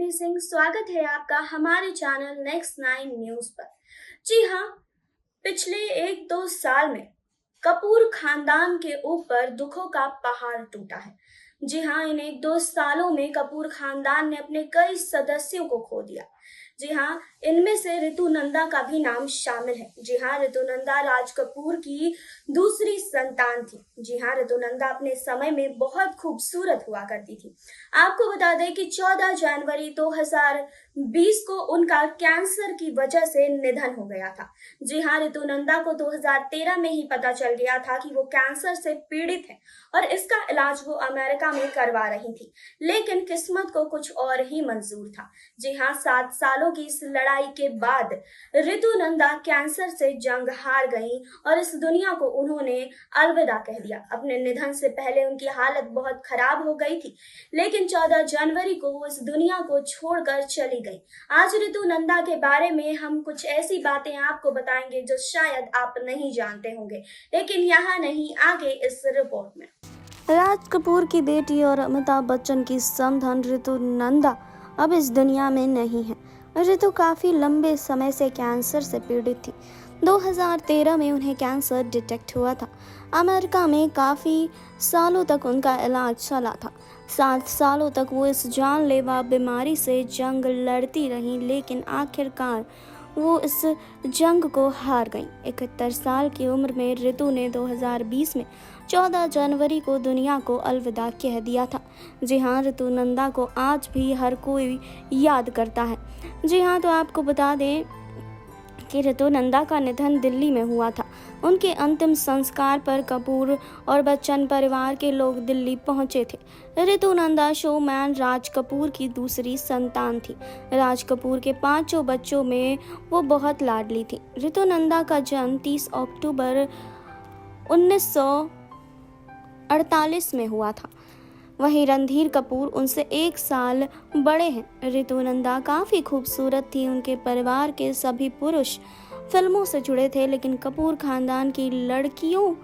रिद्धि सिंह। स्वागत है आपका हमारे चैनल नेक्स्ट 9 न्यूज पर। जी हाँ, पिछले 1-2 साल में कपूर खानदान के ऊपर दुखों का पहाड़ टूटा है। जी हाँ, इन 1-2 सालों में कपूर खानदान ने अपने कई सदस्यों को खो दिया। जी हाँ, इनमें से रितु नंदा का भी नाम शामिल है। जी हाँ, रितु नंदा राज कपूर की दूसरी संतान थी। जी हाँ, रितु नंदा अपने समय में बहुत खूबसूरत हुआ करती थी। आपको बता दें कि 14 जनवरी 2020 को उनका कैंसर की वजह से निधन हो गया था। जी हाँ, रितु नंदा को 2013 में ही पता चल गया था कि वो कैंसर से पीड़ित है और इसका इलाज वो अमेरिका में करवा रही थी, लेकिन किस्मत को कुछ और ही मंजूर था। जी हाँ, 7 सालों की इस लड़ाई के बाद रितु नंदा कैंसर से जंग हार गईं और इस दुनिया को उन्होंने अलविदा कह दिया। अपने निधन से पहले उनकी हालत बहुत खराब हो गई थी, लेकिन 14 जनवरी को वो इस दुनिया को छोड़कर चली गई। आज रितु नंदा के बारे में हम कुछ ऐसी बातें आपको बताएंगे जो शायद आप नहीं जानते होंगे, लेकिन यहाँ नहीं, आगे इस रिपोर्ट में। राज कपूर की बेटी और अमिताभ बच्चन की समधन रितु नंदा अब इस दुनिया में नहीं है। रितु काफ़ी लंबे समय से कैंसर से पीड़ित थी। 2013 में उन्हें कैंसर डिटेक्ट हुआ था। अमेरिका में काफ़ी सालों तक उनका इलाज चला था। 7 सालों तक वो इस जानलेवा बीमारी से जंग लड़ती रहीं, लेकिन आखिरकार वो इस जंग को हार गईं। 71 साल की उम्र में रितु ने 2020 में 14 जनवरी को दुनिया को अलविदा कह दिया था। जी हाँ, रितु नंदा को आज भी हर कोई याद करता है। जी हाँ, तो आपको बता दें कि रितु नंदा का निधन दिल्ली में हुआ था। उनके अंतिम संस्कार पर कपूर और बच्चन परिवार के लोग दिल्ली पहुंचे थे। रितु नंदा शोमैन राज कपूर की दूसरी संतान थी। राज कपूर के 5 बच्चों में वो बहुत लाडली थी। रितु नंदा का जन्म 30 अक्टूबर 1948 में हुआ था। वहीं रणधीर कपूर उनसे 1 साल बड़े हैं। रितु नंदा काफ़ी खूबसूरत थी। उनके परिवार के सभी पुरुष फिल्मों से जुड़े थे, लेकिन कपूर खानदान की लड़कियों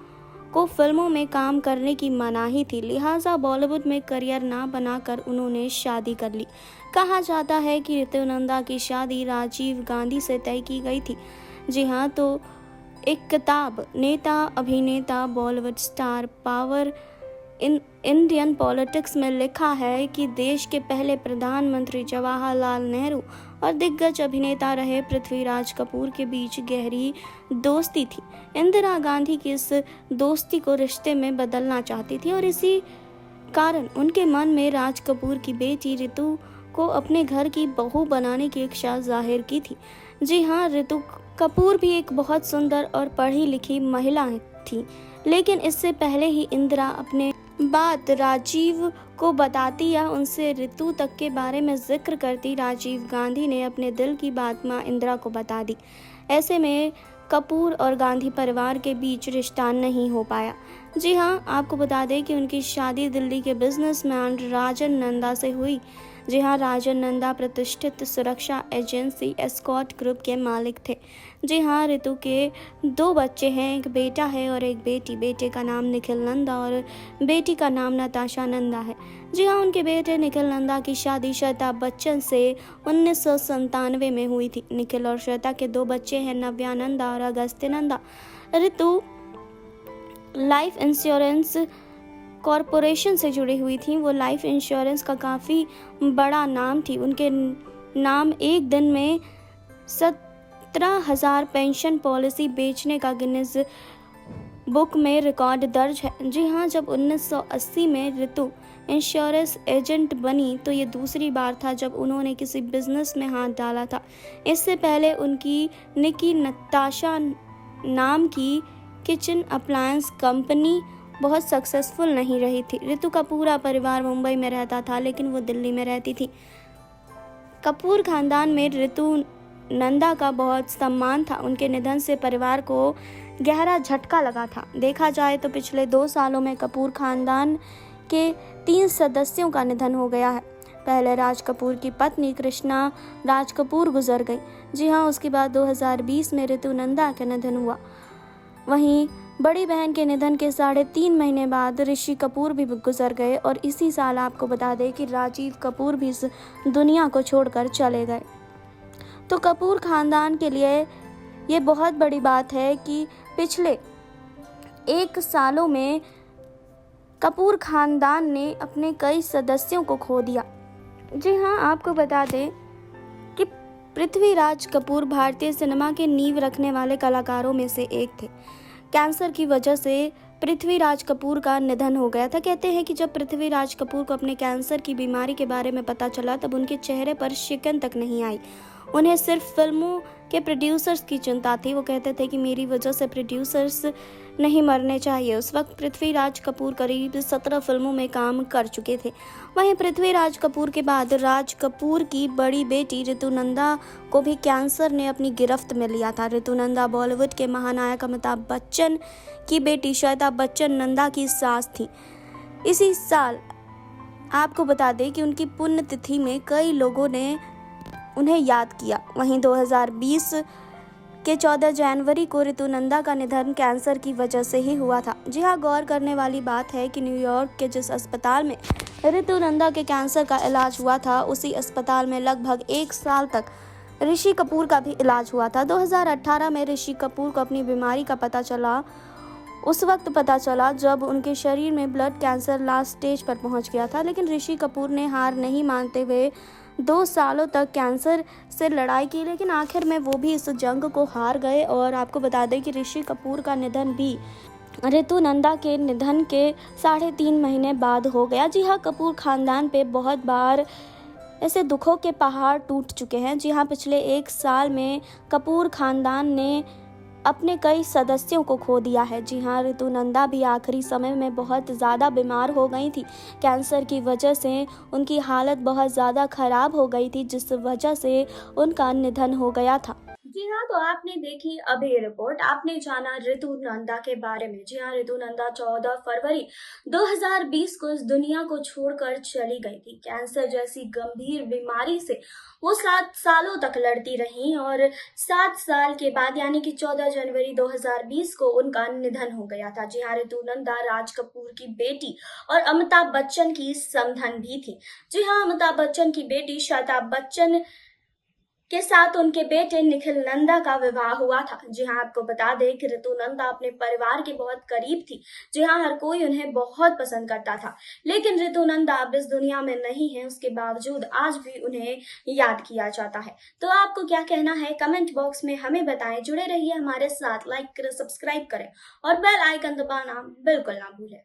को फिल्मों में काम करने की मनाही थी, लिहाजा बॉलीवुड में करियर ना बनाकर उन्होंने शादी कर ली। कहा जाता है कि रितु नंदा की शादी राजीव गांधी से तय की गई थी। जी हाँ, तो एक किताब नेता अभिनेता Bollywood star power in Indian politics में लिखा है कि देश के पहले प्रधानमंत्री जवाहरलाल नेहरू और दिग्गज अभिनेता रहे पृथ्वीराज कपूर के बीच गहरी दोस्ती थी। इंदिरा गांधी की इस दोस्ती को रिश्ते में बदलना चाहती थी और इसी कारण उनके मन में राज कपूर की बेटी रितु को अपने घर की बहू बनाने की इच्छा जाहिर की थी। जी हाँ, रितु कपूर भी एक बहुत सुंदर और पढ़ी लिखी महिला थी, लेकिन इससे पहले ही इंदिरा अपने बात राजीव को बताती या उनसे रितु तक के बारे में जिक्र करती, राजीव गांधी ने अपने दिल की बात मां इंदिरा को बता दी। ऐसे में कपूर और गांधी परिवार के बीच रिश्ता नहीं हो पाया। जी हाँ, आपको बता दें कि उनकी शादी दिल्ली के बिजनेसमैन राजन नंदा से हुई। जी हाँ, राजन नंदा प्रतिष्ठित सुरक्षा एजेंसी एस्कॉर्ट ग्रुप के मालिक थे। जी हाँ, रितु के 2 बच्चे हैं, एक बेटा है और एक बेटी। बेटे का नाम निखिल नंदा और बेटी का नाम नताशा नंदा है। जी हाँ, उनके बेटे निखिल नंदा की शादी श्वेता बच्चन से 1997 में हुई थी। निखिल और श्वेता के 2 बच्चे हैं, नव्या नंदा और Agastya Nanda. Ritu life insurance corporation से जुड़ी हुई थी। वो लाइफ इंश्योरेंस का काफ़ी बड़ा नाम थी। उनके नाम एक दिन में 17,000 पेंशन पॉलिसी बेचने का गिनीज बुक में रिकॉर्ड दर्ज है। जी हाँ, जब 1980 में रितु इंश्योरेंस एजेंट बनी तो ये दूसरी बार था जब उन्होंने किसी बिजनेस में हाथ डाला था। इससे पहले उनकी निकी नताशा नाम की किचन अप्लायंस कंपनी बहुत सक्सेसफुल नहीं रही थी। रितु का पूरा परिवार मुंबई में रहता था, लेकिन वो दिल्ली में रहती थी। कपूर खानदान में रितु नंदा का बहुत सम्मान था। उनके निधन से परिवार को गहरा झटका लगा था। देखा जाए तो पिछले 2 सालों में कपूर खानदान के 3 सदस्यों का निधन हो गया है। पहले राज कपूर की पत्नी कृष्णा राज कपूर गुजर गई। जी हाँ, उसके बाद 2020 में रितु नंदा का निधन हुआ। वहीं बड़ी बहन के निधन के 3.5 महीने बाद ऋषि कपूर भी गुजर गए और इसी साल आपको बता दें कि राजीव कपूर भी इस दुनिया को छोड़कर चले गए। तो कपूर खानदान के लिए ये बहुत बड़ी बात है कि पिछले 1 सालों में कपूर खानदान ने अपने कई सदस्यों को खो दिया। जी हाँ, आपको बता दें कि पृथ्वीराज कपूर भारतीय सिनेमा के नींव रखने वाले कलाकारों में से एक थे। कैंसर की वजह से पृथ्वीराज कपूर का निधन हो गया था। कहते हैं कि जब पृथ्वीराज कपूर को अपने कैंसर की बीमारी के बारे में पता चला तब उनके चेहरे पर शिकन तक नहीं आई। उन्हें सिर्फ फिल्मों के प्रोड्यूसर्स की चिंता थी। वो कहते थे कि मेरी वजह से प्रोड्यूसर्स नहीं मरने चाहिए। उस वक्त पृथ्वीराज कपूर करीब 17 फिल्मों में काम कर चुके थे। वहीं पृथ्वीराज कपूर के बाद राज कपूर की बड़ी बेटी ऋतुनंदा को भी कैंसर ने अपनी गिरफ्त में लिया था। ऋतुनंदा बॉलीवुड के महानायक अमिताभ बच्चन की बेटी श्वेता बच्चन नंदा की सास थी। इसी साल आपको बता दें कि उनकी पुण्यतिथि में कई लोगों ने उन्हें याद किया। वहीं 2020 के 14 जनवरी को ऋतुनंदा का निधन कैंसर की वजह से ही हुआ था। जी हाँ, गौर करने वाली बात है कि न्यूयॉर्क के जिस अस्पताल में ऋतुनंदा के कैंसर का इलाज हुआ था उसी अस्पताल में लगभग 1 साल तक ऋषि कपूर का भी इलाज हुआ था। 2018 में ऋषि कपूर को अपनी बीमारी का पता चला। उस वक्त पता चला जब उनके शरीर में ब्लड कैंसर लास्ट स्टेज पर पहुंच गया था। लेकिन ऋषि कपूर ने हार नहीं मानते हुए 2 सालों तक कैंसर से लड़ाई की, लेकिन आखिर में वो भी इस जंग को हार गए। और आपको बता दें कि ऋषि कपूर का निधन भी ऋतुनंदा के निधन के 3.5 महीने बाद हो गया। जी हाँ, कपूर खानदान पे बहुत बार ऐसे दुखों के पहाड़ टूट चुके हैं। जी हाँ, पिछले 1 साल में कपूर खानदान ने अपने कई सदस्यों को खो दिया है। जी हाँ, ऋतुनंदा भी आखिरी समय में बहुत ज़्यादा बीमार हो गई थी। कैंसर की वजह से उनकी हालत बहुत ज़्यादा ख़राब हो गई थी, जिस वजह से उनका निधन हो गया था। जी हाँ, तो आपने देखी अभी रिपोर्ट, आपने जाना ऋतुनंदा के बारे में। जी हाँ, ऋतुनंदा 14 फरवरी 2020 को इस दुनिया को छोड़कर चली गई थी। कैंसर जैसी गंभीर बीमारी से वो 7 सालों तक लड़ती रहीं और 7 साल के बाद यानी कि 14 जनवरी 2020 को उनका निधन हो गया था। जी हाँ, ऋतुनंदा राज कपूर की बेटी और अमिताभ बच्चन की समधन भी थी। जी हाँ, अमिताभ बच्चन की बेटी श्वेता बच्चन के साथ उनके बेटे निखिल नंदा का विवाह हुआ था। जी हाँ, आपको बता दें कि ऋतुनंदा अपने परिवार के बहुत करीब थी। जी हाँ, हर कोई उन्हें बहुत पसंद करता था। लेकिन ऋतुनंदा अब इस दुनिया में नहीं है, उसके बावजूद आज भी उन्हें याद किया जाता है। तो आपको क्या कहना है कमेंट बॉक्स में हमें बताएं। जुड़े रहिए हमारे साथ, लाइक करें, सब्सक्राइब करें और बेल आइकन दबाना बिल्कुल ना भूलें।